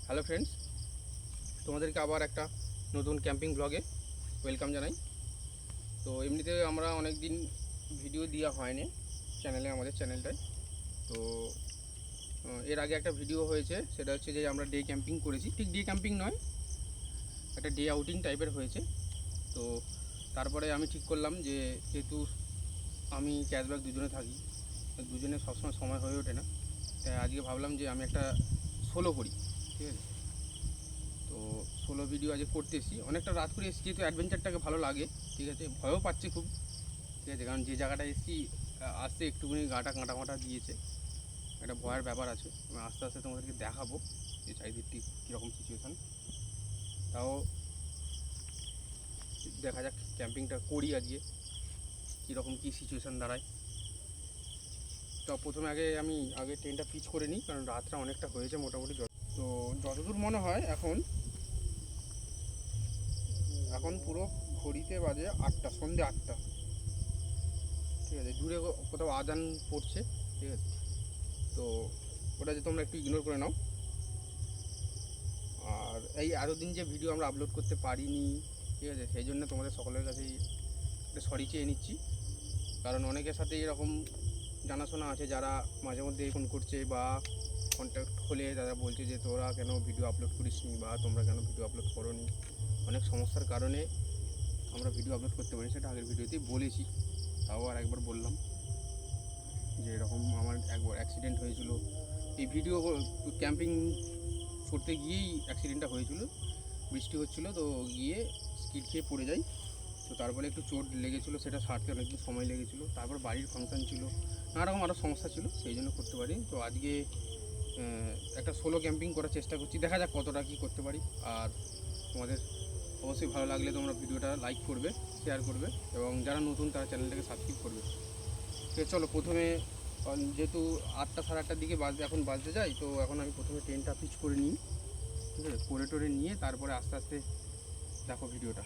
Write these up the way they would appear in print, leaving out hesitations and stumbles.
Hello friends, তোমাদেরকে আবার একটা নতুন ক্যাম্পিং ব্লগে ওয়েলকাম জানাই। তো এমনিতে আমরা অনেক দিন ভিডিও দেওয়া হয়নি চ্যানেলে, আমাদের চ্যানেলটায়। তো এর আগে একটা ভিডিও হয়েছে, সেটা হচ্ছে যে আমরা ডে ক্যাম্পিং করেছি। ঠিক ডে ক্যাম্পিং নয়, একটা ডে আউটিং টাইপের হয়েছে। তো তারপরে আমি ঠিক করলাম যে যেহেতু আমি ক্যাশব্যাক দুজনে থাকি, দুজনে সবসময় সময় হয়ে ওঠে না, তাই আজকে ভাবলাম যে আমি একটা সোলো করি। ঠিক আছে, তো সোলো ভিডিও আজকে করতে এসেছি। অনেকটা রাত করে এসেছি, যেহেতু অ্যাডভেঞ্চারটাকে ভালো লাগে। ঠিক আছে, ভয়ও পাচ্ছে খুব। ঠিক আছে, কারণ যে জায়গাটা এসেছি আসতে একটুখানি গাটা কাঁটা কাঁটা দিয়েছে, একটা ভয়ের ব্যাপার আছে। আমি আস্তে আস্তে তোমাদেরকে দেখাবো যে চারিদিকটি কীরকম সিচুয়েশান। তাও দেখা যাক ক্যাম্পিংটা করি আজকে কীরকম কী সিচুয়েশান দাঁড়ায়। তো প্রথমে আমি ট্রেনটা পিচ করে নিই, কারণ রাতটা অনেকটা হয়েছে মোটামুটি। তো যতদূর মনে হয় এখন পুরো ঘড়িতে বাজে 8টা, সন্ধ্যে 8টা। ঠিক আছে, দূরে কোথাও আজান পড়ছে। ঠিক আছে, তো ওটা যে তোমরা একটু ইগনোর করে নাও। আর এই দিন যে ভিডিও আমরা আপলোড করতে পারিনি, ঠিক আছে, সেই জন্য তোমাদের সকলের কাছেই একটা সরি চেয়ে নিচ্ছি। কারণ অনেকের সাথে এরকম জানাশোনা আছে যারা মাঝে মধ্যে ফোন করছে বা কন্ট্যাক্ট হলে তারা বলছে যে তোরা কেন ভিডিও আপলোড করিসনি বা তোমরা কেন ভিডিও আপলোড করোনি। অনেক সমস্যার কারণে আমরা ভিডিও আপলোড করতে পারি, সেটা আগের ভিডিওতেই বলেছি। তাও আর একবার বললাম যে এরকম আমার একবার অ্যাক্সিডেন্ট হয়েছিল। এই ভিডিও ক্যাম্পিং করতে গিয়েই অ্যাক্সিডেন্টটা হয়েছিল। বৃষ্টি হচ্ছিলো, তো গিয়ে স্কিড খেয়ে পড়ে যাই। তো তারপরে একটু চোট লেগেছিলো, সেটা সারতে অনেকদিন সময় লেগেছিলো। তারপর বাড়ির ফাংশান ছিল, নানা রকম আরও সমস্যা ছিল, সেই জন্য করতে পারি। তো আজকে একটা সোলো ক্যাম্পিং করার চেষ্টা করছি, দেখা যাক কতটা কী করতে পারি। আর তোমাদের অবশ্যই ভালো লাগলে তোমরা ভিডিওটা লাইক করবে, শেয়ার করবে, এবং যারা নতুন তারা চ্যানেলটাকে সাবস্ক্রাইব করবে। ঠিক আছে, চলো প্রথমে যেহেতু 8টা সাড়ে 8টার দিকে এখন বাজতে যাই, তো এখন আমি প্রথমে ট্রেনটা পিচ করে নিই। ঠিক আছে, করে টোরে নিয়ে তারপরে আস্তে আস্তে দেখো ভিডিওটা।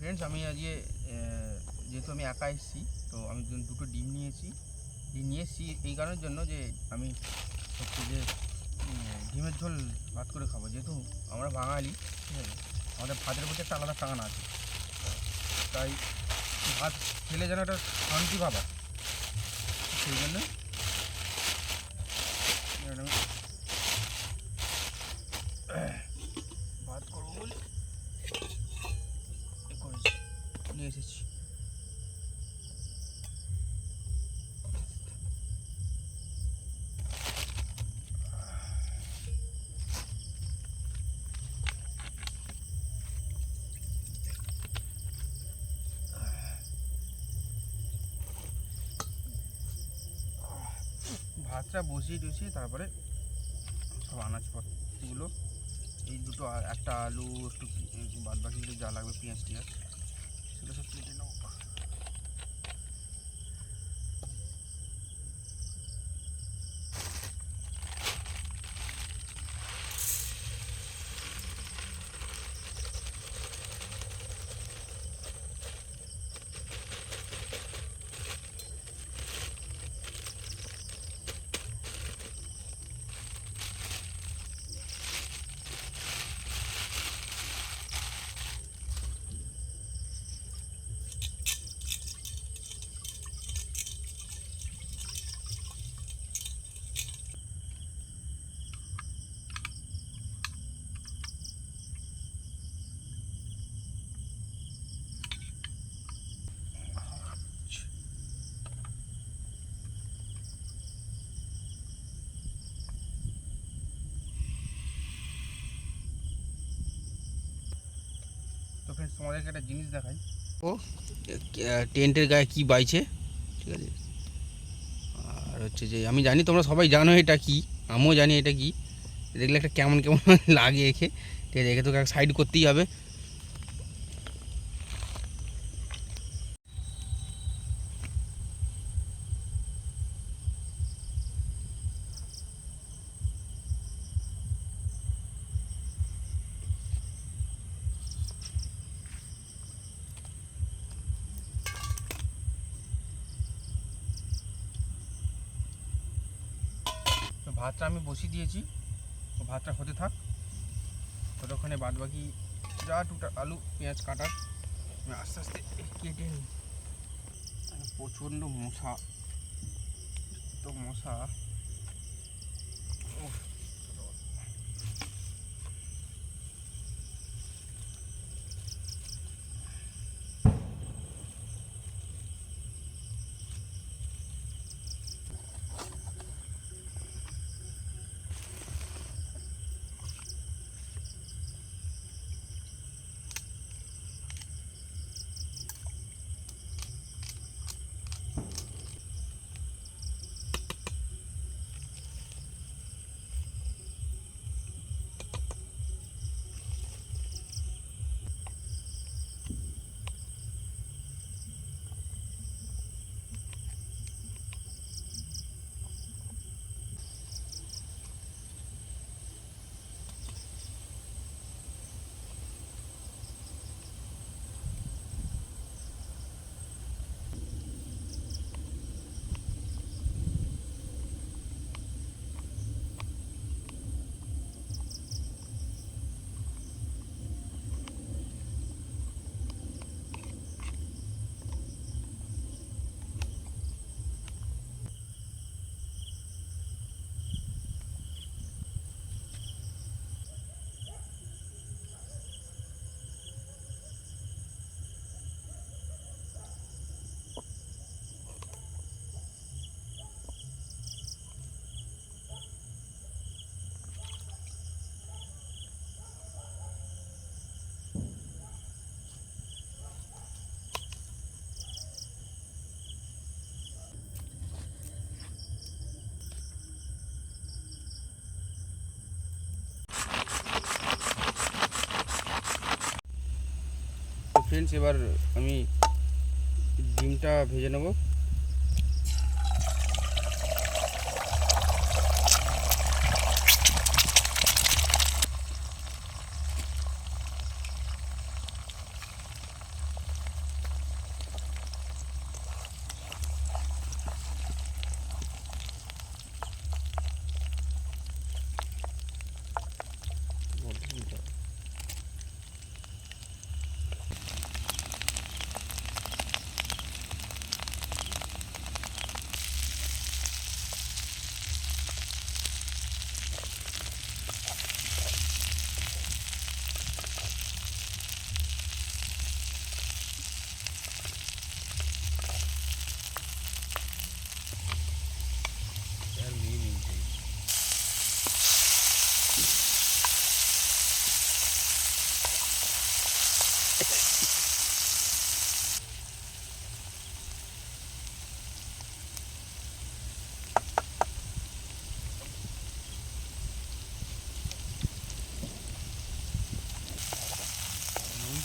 ফ্রেন্ডস আমি আজকে যেহেতু আমি একা এসেছি তো আমি দুটো ডিম নিয়ে এসেছি এই কারণের জন্য যে আমি হচ্ছে যে ডিমের ঝোল ভাত করে খাবো, যেহেতু আমরা বাঙালি, ঠিক আছে, আমাদের ভাতের প্রতি একটা আলাদা টান আছে, তাই ভাত খেলে যেন একটা শান্তি ভাব আছে, সেই জন্য ভাত করবো বলে করেছি, নিয়ে এসেছি। ভাতটা বসিয়ে তারপরে সব আনাজপত্রগুলো, এই দুটো একটা আলু, একটু বাদ বাকিগুলো যা লাগবে পেঁয়াজ সেগুলো সব কেটে নেবো। তো ফ্রেন্ডস তোমাদেরকে একটা জিনিস দেখাই, ও টেন্টের গায়ে কি বাইছে, ঠিক আছে, আর হচ্ছে যে আমি জানি তোমরা সবাই জানো এটা কি, আমিও জানি এটা কি, দেখলে একটা কেমন কেমন লাগে এখে, ঠিক আছে, একে তোকে সাইড করতেই হবে। তো ভাতটা আমি বসিয়ে দিয়েছি, তো ভাতটা হতে থাক, ততক্ষণে বাদ বাকি যা টুকটা আলু পেঁয়াজ কাটার আমি আস্তে আস্তে কেটে নিই। প্রচণ্ড মশা, তো মশা, ফ্রেন্ডস এবার আমি ডিমটা ভেজে নেব।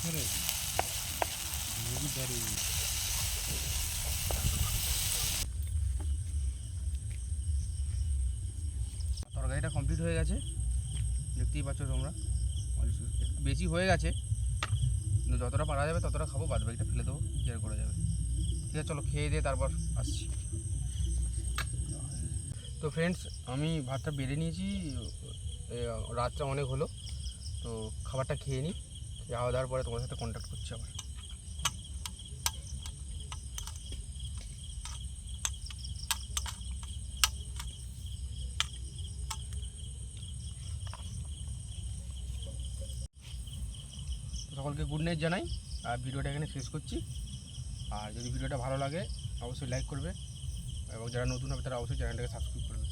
করে নদীর ধারে তরকারিটা কমপ্লিট হয়ে গেছে, দেখতেই পাচ্ছ তোমরা। একটু বেশি হয়ে গেছে, কিন্তু যতটা পারা যাবে ততটা খাবো, বাদ বাকিটা ফেলে দেবো, কেয়ার করা যাবে। ঠিক আছে, চলো খেয়ে দিয়ে তারপর আসছি। তো ফ্রেন্ডস, আমি ভাতটা বেড়ে নিয়েছি, রাতটা অনেক হলো, তো খাবারটা খেয়ে নিই, খাওয়া দাওয়ার পরে তোমার সাথে কন্ট্যাক্ট করছি আবার। সকলকে গুড নাইট জানাই, আর ভিডিওটা এখানে শেষ করছি। আর যদি ভিডিওটা ভালো লাগে অবশ্যই লাইক করবে, এবং যারা নতুন হবে তারা অবশ্যই চ্যানেলটাকে সাবস্ক্রাইব করবে।